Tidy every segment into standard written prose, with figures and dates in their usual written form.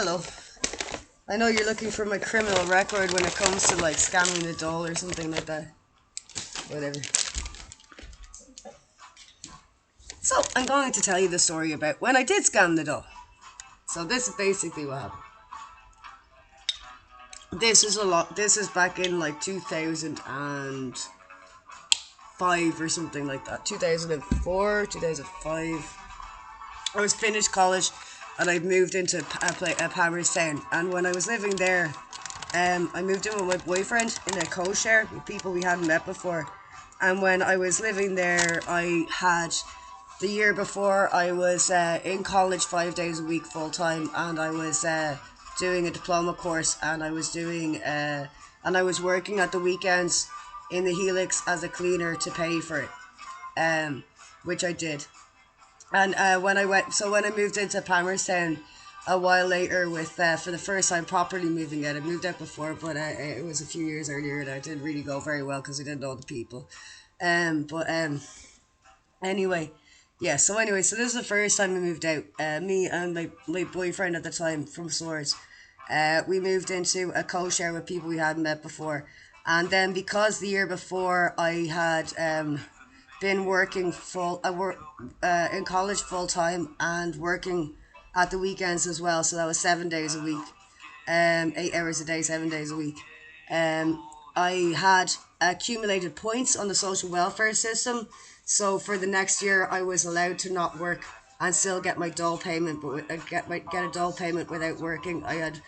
Hello. I know you're looking for my criminal record when it comes to like scamming the dole or something like that. Whatever. So, I'm going to tell you the story about when I did scam the dole. So this is basically what happened. This is back in like 2005 or something like that. 2004, 2005. I was finished college and I moved into Palmerstown. And when I was living there, I moved in with my boyfriend in a co-share with people we hadn't met before. And when I was living there, the year before, I was in college 5 days a week full time, and I was doing a diploma course, and I was working at the weekends in the Helix as a cleaner to pay for it, which I did. And when I moved into Palmerstown a while later with for the first time properly moving out. I moved out before, but it was a few years earlier and I didn't really go very well because I didn't know the people. Anyway, so this is the first time I moved out. Me and my boyfriend at the time from Swords. We moved into a co-share with people we hadn't met before. And then because the year before I had been working in college full time and working at the weekends as well, so that was 7 days a week, 8 hours a day, 7 days a week. I had accumulated points on the social welfare system, so for the next year I was allowed to not work and still get my dole payment, but get a dole payment without working. I had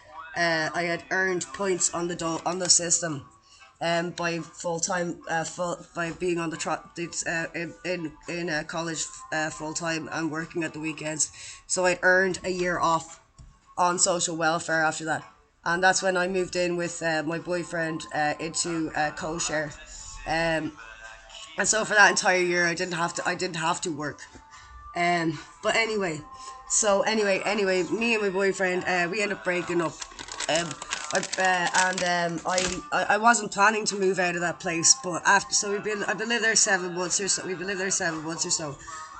earned points on the system. By by being on the in college full time and working at the weekends, so I'd earned a year off on social welfare after that, and that's when I moved in with my boyfriend into co-share, and so for that entire year I didn't have to work, but anyway, me and my boyfriend we ended up breaking up. I wasn't planning to move out of that place, but I've been living there 7 months or so.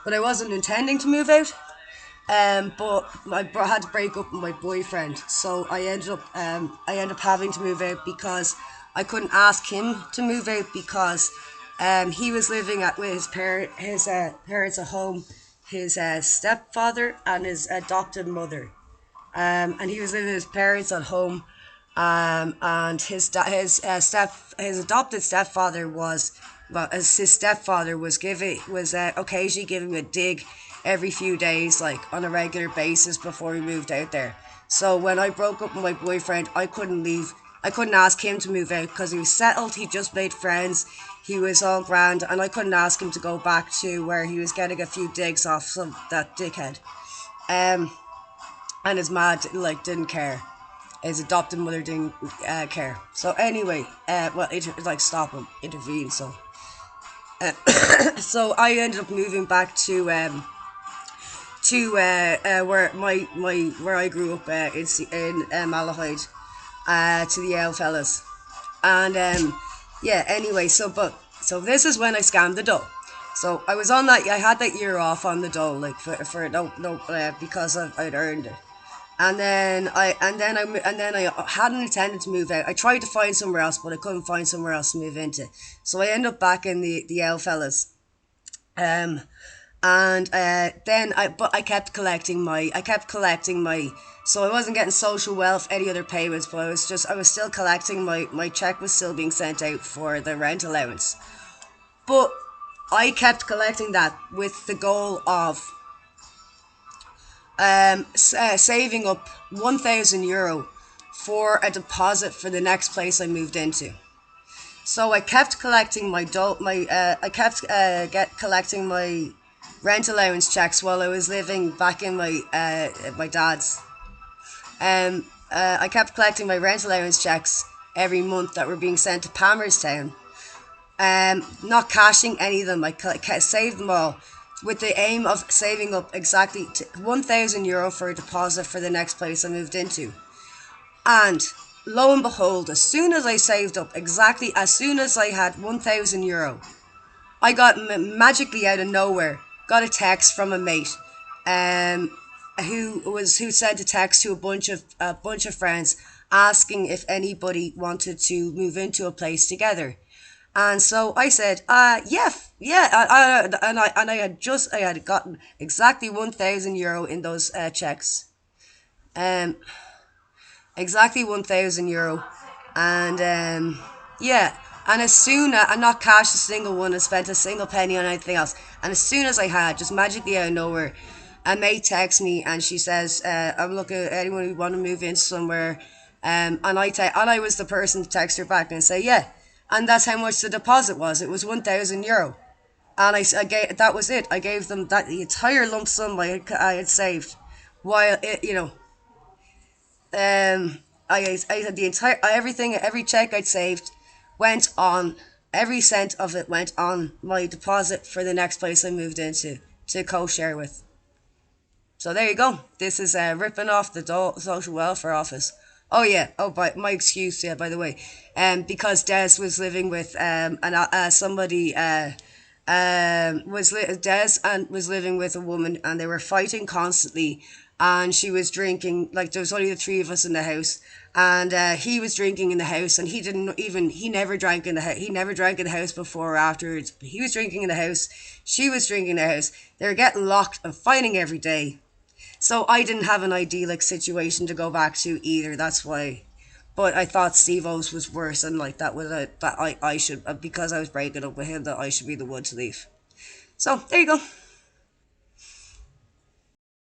But I wasn't intending to move out. But I had to break up with my boyfriend, so I ended up having to move out because I couldn't ask him to move out because he was living with his parents at home, his stepfather and his adopted mother, and he was living with his parents at home. And his adopted stepfather was occasionally giving him a dig every few days, like on a regular basis before we moved out there. So when I broke up with my boyfriend, I couldn't leave. I couldn't ask him to move out because he was settled. He just made friends. He was all grand, and I couldn't ask him to go back to where he was getting a few digs off that dickhead. And his mad didn't care. His adopted mother didn't care. So anyway, stop him, intervene. So, so I ended up moving back to where I grew up in Malahide, to the Yale fellas, and anyway, so this is when I scammed the dole. So I was on that. I had that year off on the dole, because I'd earned it. And then I hadn't intended to move out. I tried to find somewhere else, but I couldn't find somewhere else to move into. So I ended up back in the L fellas. But I kept collecting my. So I wasn't getting social wealth, any other payments, but I was still collecting my check was still being sent out for the rent allowance. But I kept collecting that with the goal of saving up €1,000 for a deposit for the next place I moved into. So I kept collecting collecting my rent allowance checks while I was living back in my dad's. I kept collecting my rent allowance checks every month that were being sent to Palmerstown. Not cashing any of them. I saved them all, with the aim of saving up exactly €1,000 for a deposit for the next place I moved into. And lo and behold, as soon as I saved up, as soon as I had €1,000, I got magically out of nowhere, got a text from a mate who sent a text to a bunch of friends asking if anybody wanted to move into a place together. And so I said, yeah, yeah, I had gotten exactly €1,000 in those checks, um, exactly €1,000, and yeah, and as soon as I not cashed a single one and spent a single penny on anything else, and as soon as I had, just magically out of nowhere, a mate texts me and she says, I'm looking at anyone who want to move in somewhere, and I was the person to text her back and say, yeah, and that's how much the deposit was. It was €1,000. And I gave, that was it. I gave them that the entire lump sum I had saved, while it, I had the entire everything, every check I'd saved went on, every cent of it went on my deposit for the next place I moved into to co-share with. So there you go. This is ripping off the social welfare office. Oh yeah. Oh, by my excuse. Yeah. By the way, because Des was living with somebody. Des and was living with a woman, and they were fighting constantly, and she was drinking. Like, there was only the three of us in the house, and he was drinking in the house, and he never drank in the house. He never drank in the house before or afterwards. But he was drinking in the house. She was drinking in the house. They were getting locked and fighting every day. So I didn't have an idyllic situation to go back to either. That's why. But I thought Steve-O's was worse, and like that was that I should, because I was breaking up with him, that I should be the one to leave. So there you go.